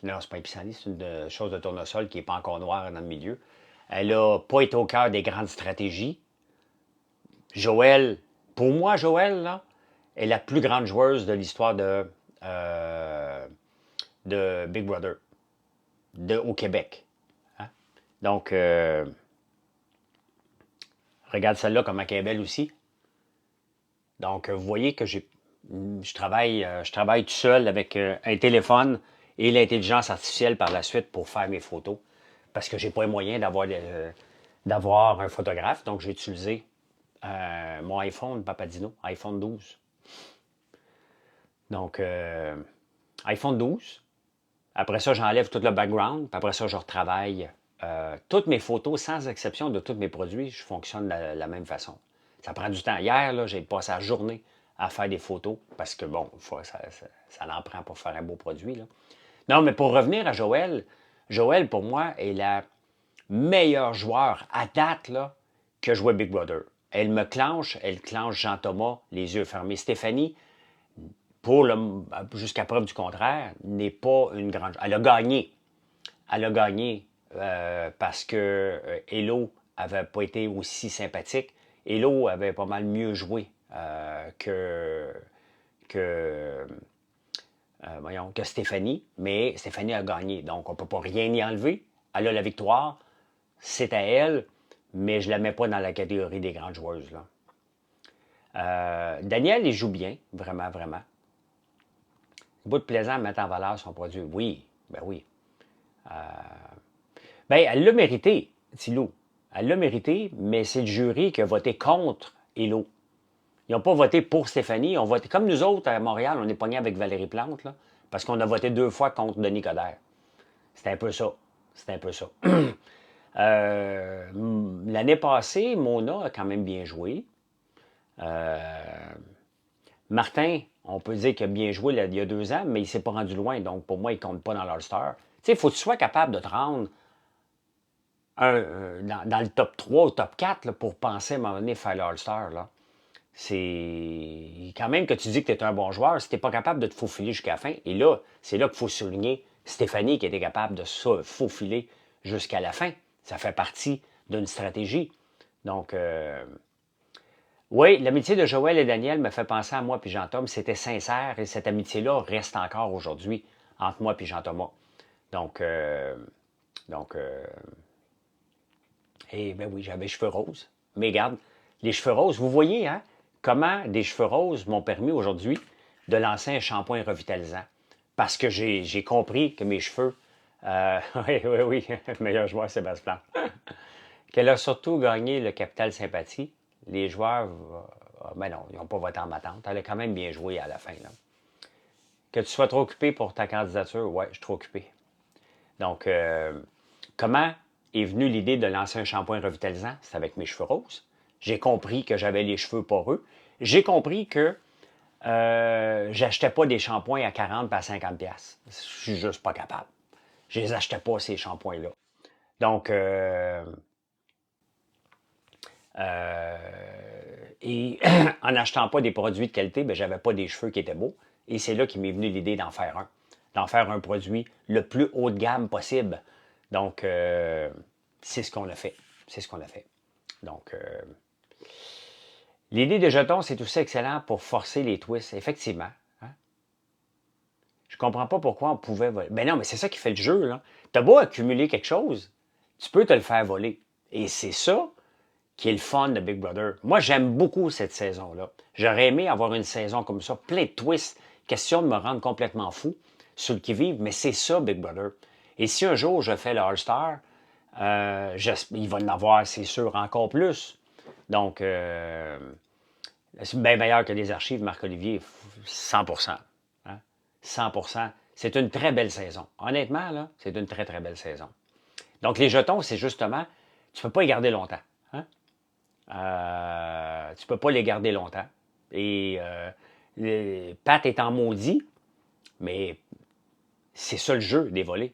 [SPEAKER 1] Non, c'est pas un pissenlit, c'est une chose de tournesol qui n'est pas encore noire dans le milieu. Elle n'a pas été au cœur des grandes stratégies. Joël, pour moi, Joël, là, est la plus grande joueuse de l'histoire de Big Brother au Québec. Hein? Donc, regarde celle-là comme elle est belle aussi. Donc, vous voyez que je travaille tout seul avec un téléphone et l'intelligence artificielle par la suite pour faire mes photos. Parce que je n'ai pas les moyens d'avoir un photographe. Donc, j'ai utilisé mon iPhone Papadino, iPhone 12. Donc, iPhone 12. Après ça, j'enlève tout le background. Puis après ça, je retravaille toutes mes photos, sans exception de tous mes produits. Je fonctionne de la même façon. Ça prend du temps. Hier, là, j'ai passé la journée à faire des photos parce que, bon, ça en prend pour faire un beau produit. Là. Non, mais pour revenir à Joël, Joël, pour moi, est la meilleure joueur à date là, que jouait Big Brother. Elle clenche Jean-Thomas, les yeux fermés. Stéphanie, jusqu'à preuve du contraire, n'est pas une grande... Elle a gagné. Elle a gagné parce que Hello n'avait pas été aussi sympathique. Hello avait pas mal mieux joué que Stéphanie, mais Stéphanie a gagné. Donc, on ne peut pas rien y enlever. Elle a la victoire. C'est à elle, mais je ne la mets pas dans la catégorie des grandes joueuses. Là. Daniel, il joue bien, vraiment, vraiment. Bout de plaisant à mettre en valeur son produit. Oui, ben oui. Elle l'a mérité, Thilo. Elle l'a mérité, mais c'est le jury qui a voté contre Hello. Ils n'ont pas voté pour Stéphanie, ils ont voté comme nous autres à Montréal, on est pognés avec Valérie Plante, parce qu'on a voté 2 fois contre Denis Coderre. C'est un peu ça. L'année passée, Mona a quand même bien joué. Martin, on peut dire qu'il a bien joué il y a 2 ans, mais il ne s'est pas rendu loin. Donc, pour moi, il ne compte pas dans l'All-Star. Tu sais, il faut que tu sois capable de te rendre dans le top 3 ou top 4 là, pour penser à un moment donné faire l'All-Star. Là. C'est quand même que tu dis que tu es un bon joueur, si tu n'es pas capable de te faufiler jusqu'à la fin. Et là, c'est là qu'il faut souligner Stéphanie qui était capable de se faufiler jusqu'à la fin. Ça fait partie d'une stratégie. Donc, oui, l'amitié de Joël et Daniel me fait penser à moi et Jean-Thomas. C'était sincère et cette amitié-là reste encore aujourd'hui entre moi et Jean-Thomas. Donc, donc et ben oui, j'avais les cheveux roses. Mais regarde, les cheveux roses, vous voyez, hein, comment des cheveux roses m'ont permis aujourd'hui de lancer un shampoing revitalisant. Parce que j'ai compris que mes cheveux, oui, oui, oui, meilleur joueur, Sébastien Plante, qu'elle a surtout gagné le capital sympathie. Les joueurs, ben non, ils n'ont pas voté en ma tante. Elle a quand même bien joué à la fin. Là. Que tu sois trop occupé pour ta candidature, ouais, je suis trop occupé. Donc, comment est venue l'idée de lancer un shampoing revitalisant? C'est avec mes cheveux roses. J'ai compris que j'avais les cheveux poreux. J'ai compris que j'achetais pas des shampoings à 40 et à 50 pièces. Je suis juste pas capable. Je les achetais pas, ces shampoings-là. Donc, et en n'achetant pas des produits de qualité, ben, j'avais pas des cheveux qui étaient beaux. Et c'est là qu'il m'est venu l'idée d'en faire un. D'en faire un produit le plus haut de gamme possible. Donc, c'est ce qu'on a fait. C'est ce qu'on a fait. Donc, l'idée des jetons, c'est aussi excellent pour forcer les twists, effectivement. Hein? Je comprends pas pourquoi on pouvait voler. Ben non, mais c'est ça qui fait le jeu, là. T'as beau accumuler quelque chose, tu peux te le faire voler. Et c'est ça qui est le fun de Big Brother. Moi, j'aime beaucoup cette saison-là. J'aurais aimé avoir une saison comme ça, plein de twists, question de me rendre complètement fou sur le qui-vive, mais c'est ça, Big Brother. Et si un jour je fais le All-Star, il va en avoir, c'est sûr, encore plus. Donc, c'est bien meilleur que les archives, Marc-Olivier, 100%. Hein? 100%. C'est une très belle saison. Honnêtement, là, c'est une très, très belle saison. Donc, les jetons, c'est justement, tu ne peux pas les garder longtemps. Hein? Tu ne peux pas les garder longtemps. Et Pat est en maudit, mais c'est ça le jeu des volets.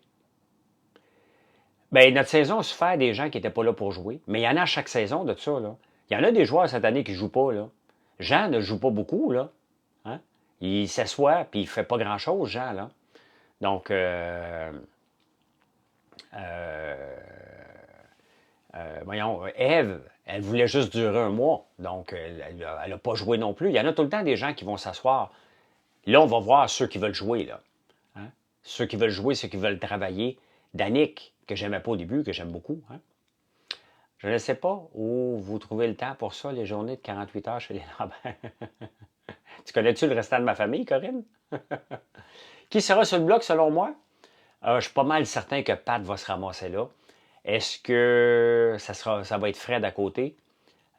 [SPEAKER 1] Bien, notre saison a souffert des gens qui n'étaient pas là pour jouer, mais il y en a à chaque saison de ça. Là. Il y en a des joueurs cette année qui ne jouent pas. Là. Jean ne joue pas beaucoup. Là. Hein? Il s'assoit puis il ne fait pas grand-chose, Jean. Là. Donc, voyons, Ève, elle voulait juste durer un mois. Donc, elle n'a pas joué non plus. Il y en a tout le temps des gens qui vont s'asseoir. Là, on va voir ceux qui veulent jouer. Là. Hein? Ceux qui veulent jouer, ceux qui veulent travailler. Danick, que j'aimais pas au début, que j'aime beaucoup. Hein? Je ne sais pas où vous trouvez le temps pour ça, les journées de 48 heures chez les Lambert. Tu connais-tu le restant de ma famille, Corinne? Qui sera sur le bloc, selon moi? Je suis pas mal certain que Pat va se ramasser là. Est-ce que ça va être Fred à côté?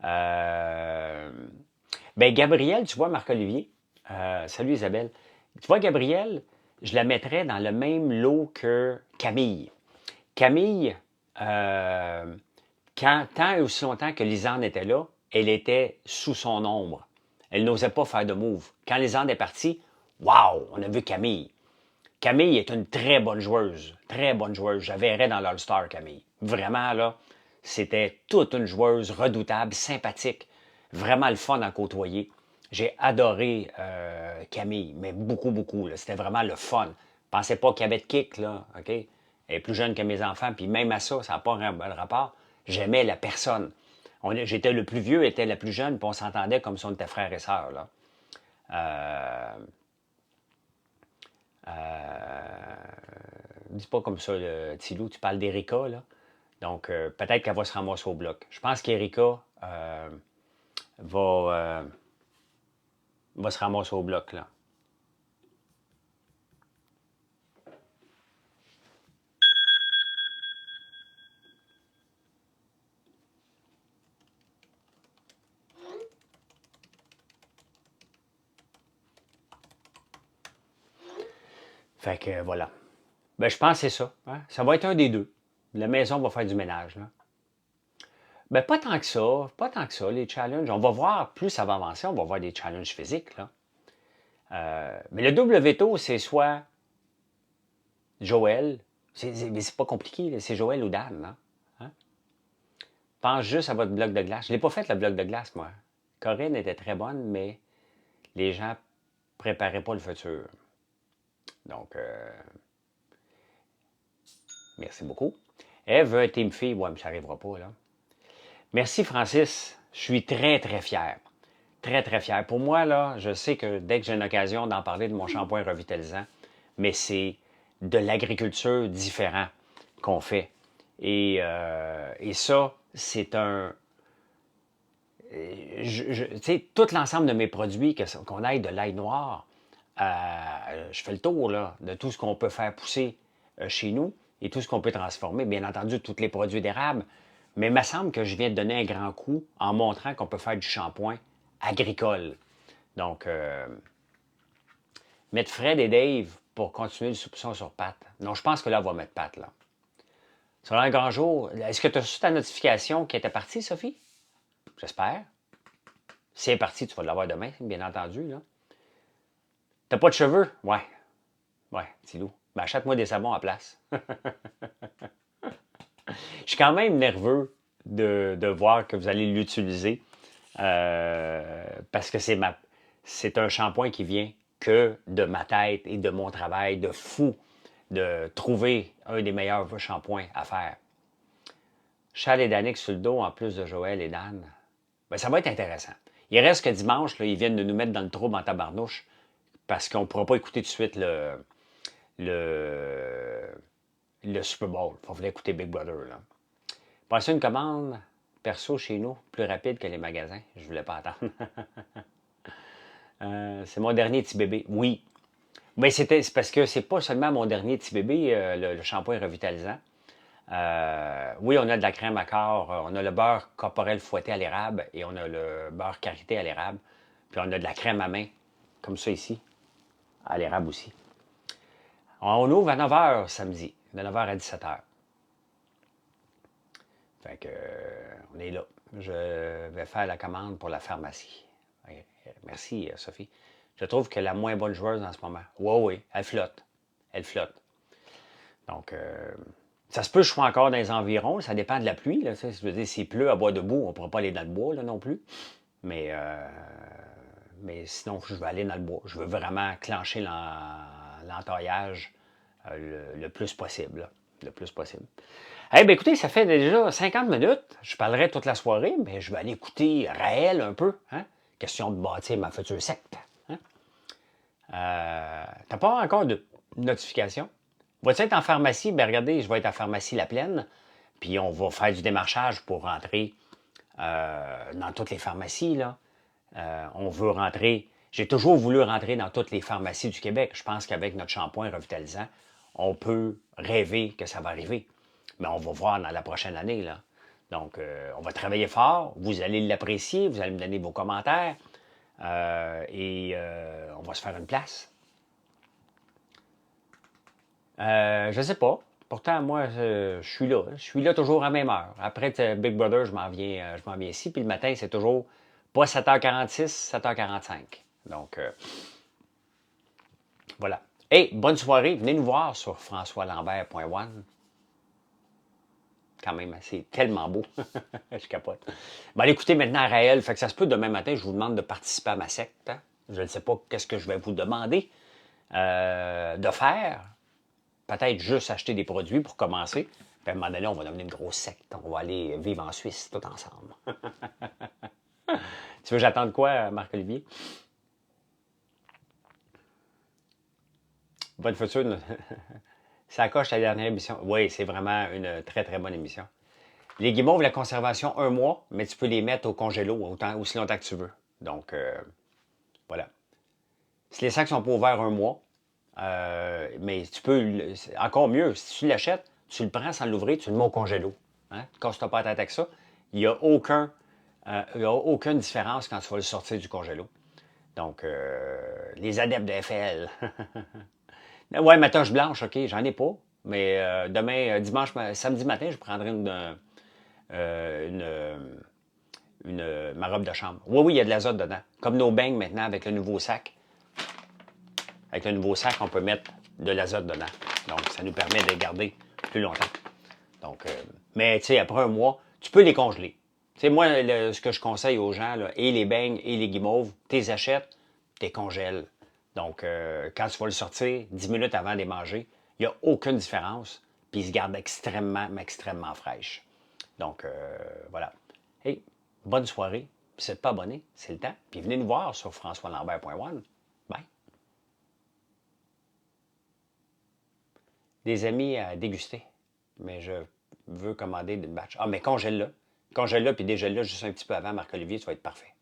[SPEAKER 1] Ben Gabriel, tu vois, Marc-Olivier. Salut Isabelle. Tu vois, Gabriel, je la mettrais dans le même lot que Camille. Camille, tant et aussi longtemps que Lisanne était là, elle était sous son ombre. Elle n'osait pas faire de move. Quand Lisanne est partie, waouh, on a vu Camille. Camille est une très bonne joueuse. Très bonne joueuse. Je la verrais dans l'All-Star, Camille. Vraiment, là, c'était toute une joueuse redoutable, sympathique. Vraiment le fun à côtoyer. J'ai adoré Camille, mais beaucoup, beaucoup. Là. C'était vraiment le fun. Pensez pas qu'il y avait de kick, là, OK? Elle est plus jeune que mes enfants, puis même à ça, ça n'a pas un rapport. J'aimais la personne. J'étais le plus vieux, elle était la plus jeune, puis on s'entendait comme si on était frères et sœurs, là. Dis pas comme ça, Tilou, tu parles d'Erika, là. Donc, peut-être qu'elle va se ramasser au bloc. Je pense qu'Erika va, va se ramasser au bloc, là. Fait que voilà. Ben, je pense que c'est ça. Hein? Ça va être un des deux. La maison va faire du ménage, là. Ben, pas tant que ça. Pas tant que ça, les challenges. On va voir, plus ça va avancer, on va voir des challenges physiques, là. Mais le double veto, c'est soit Joël, mais c'est pas compliqué, là, c'est Joël ou Dan, là. Hein? Pense juste à votre bloc de glace. Je l'ai pas fait, le bloc de glace, moi. Corinne était très bonne, mais les gens préparaient pas le futur. Donc, merci beaucoup. Ève veut être team fille. Ouais, mais ça n'arrivera pas, là. Merci, Francis. Je suis très, très fier. Très, très fier. Pour moi, là, je sais que dès que j'ai une occasion d'en parler de mon shampoing revitalisant, mais c'est de l'agriculture différent qu'on fait. Et ça, c'est un... Tu sais, tout l'ensemble de mes produits, qu'on aille de l'ail noir, je fais le tour là, de tout ce qu'on peut faire pousser chez nous et tout ce qu'on peut transformer. Bien entendu, tous les produits d'érable. Mais il me semble que je viens de donner un grand coup en montrant qu'on peut faire du shampoing agricole. Donc, mettre Fred et Dave pour continuer le soupçon sur Pat. Non, je pense que là, on va mettre Pat, là. Sur un grand jour, est-ce que tu as reçu ta notification qui était partie, Sophie? J'espère. Si elle est partie, tu vas l'avoir demain, bien entendu, là. T'as pas de cheveux? Ouais. Ouais, petit loup. Ben, achète-moi des savons à place. Je suis quand même nerveux de voir que vous allez l'utiliser parce que c'est un shampoing qui vient que de ma tête et de mon travail de fou de trouver un des meilleurs shampoings à faire. Charles et Danick sur le dos en plus de Joël et Dan. Ben, ça va être intéressant. Il reste que dimanche, là, ils viennent de nous mettre dans le trouble en tabarnouche parce qu'on ne pourra pas écouter tout de suite le Super Bowl. Il faut écouter Big Brother. Là. Passer une commande perso chez nous, plus rapide que les magasins. Je ne voulais pas attendre. C'est mon dernier petit bébé. Oui. Mais c'est parce que c'est pas seulement mon dernier petit bébé, le shampoing revitalisant. Oui, on a de la crème à corps, on a le beurre corporel fouetté à l'érable et on a le beurre karité à l'érable. Puis on a de la crème à main, comme ça ici, à l'érable aussi. On ouvre à 9h samedi, de 9h à 17h. Fait que, on est là. Je vais faire la commande pour la pharmacie. Merci, Sophie. Je trouve que la moins bonne joueuse en ce moment. Oui, elle flotte. Elle flotte. Donc, ça se peut que je sois encore dans les environs. Ça dépend de la pluie. Là, je veux dire, s'il pleut à bois debout, on ne pourra pas aller dans le bois là, non plus. Mais sinon, je vais aller dans le bois. Je veux vraiment clencher l'entaillage le plus possible. Là, le plus possible. Eh bien, écoutez, ça fait déjà 50 minutes. Je parlerai toute la soirée, mais je vais aller écouter Raël un peu. Hein? Question de bâtir ma future secte. Hein? T'as pas encore de notification? Vas-tu être en pharmacie? Ben regardez, je vais être en pharmacie La Plaine, puis on va faire du démarchage pour rentrer dans toutes les pharmacies. Là. On veut rentrer. J'ai toujours voulu rentrer dans toutes les pharmacies du Québec. Je pense qu'avec notre shampoing revitalisant, on peut rêver que ça va arriver. Mais on va voir dans la prochaine année. Là. Donc, on va travailler fort. Vous allez l'apprécier. Vous allez me donner vos commentaires. Et on va se faire une place. Je ne sais pas. Pourtant, moi, je suis là. Je suis là toujours à même heure. Après Big Brother, je m'en viens ici. Puis le matin, c'est toujours pas 7h46, 7h45. Donc, voilà. Hey, bonne soirée. Venez nous voir sur françoislambert.one. Quand même, c'est tellement beau. Je capote. Bon, allez écouter maintenant Raël. Fait que ça se peut demain matin, je vous demande de participer à ma secte. Hein? Je ne sais pas qu'est-ce que je vais vous demander de faire. Peut-être juste acheter des produits pour commencer. Puis à un moment donné, on va devenir une grosse secte. On va aller vivre en Suisse tout ensemble. Tu veux j'attende quoi, Marc-Olivier? Bonne future. Ça coche la dernière émission. Oui, c'est vraiment une très, très bonne émission. Les guimauves, la conservation, 1 mois, mais tu peux les mettre au congélo aussi longtemps que tu veux. Donc, voilà. Si les sacs sont pas ouverts 1 mois, mais tu peux, encore mieux, si tu l'achètes, tu le prends sans l'ouvrir, tu le mets au congélo. Hein? Quand tu n'as pas la tête avec ça, il n'y a aucune différence quand tu vas le sortir du congélo. Donc, les adeptes de FL. Ouais, ma toche blanche, OK, j'en ai pas. Mais demain, samedi matin, je prendrai ma robe de chambre. Oui, oui, il y a de l'azote dedans. Comme nos beignes maintenant avec le nouveau sac. Avec le nouveau sac, on peut mettre de l'azote dedans. Donc, ça nous permet de les garder plus longtemps. Donc, mais tu sais, après un mois, tu peux les congeler. Tu sais, moi, ce que je conseille aux gens, là, et les beignes et les guimauves, tu les achètes, tu les congèles. Donc, quand tu vas le sortir, 10 minutes avant de les manger, il n'y a aucune différence. Puis, ils se gardent extrêmement, mais extrêmement fraîches. Donc, voilà. Hey, bonne soirée. Si vous n'êtes pas abonné, c'est le temps. Puis, venez nous voir sur françoislambert.one. Bye. Des amis à déguster. Mais je veux commander une batch. Ah, mais congèle-le. Congèle-le, puis dégèle-le juste un petit peu avant, Marc-Olivier, ça va être parfait.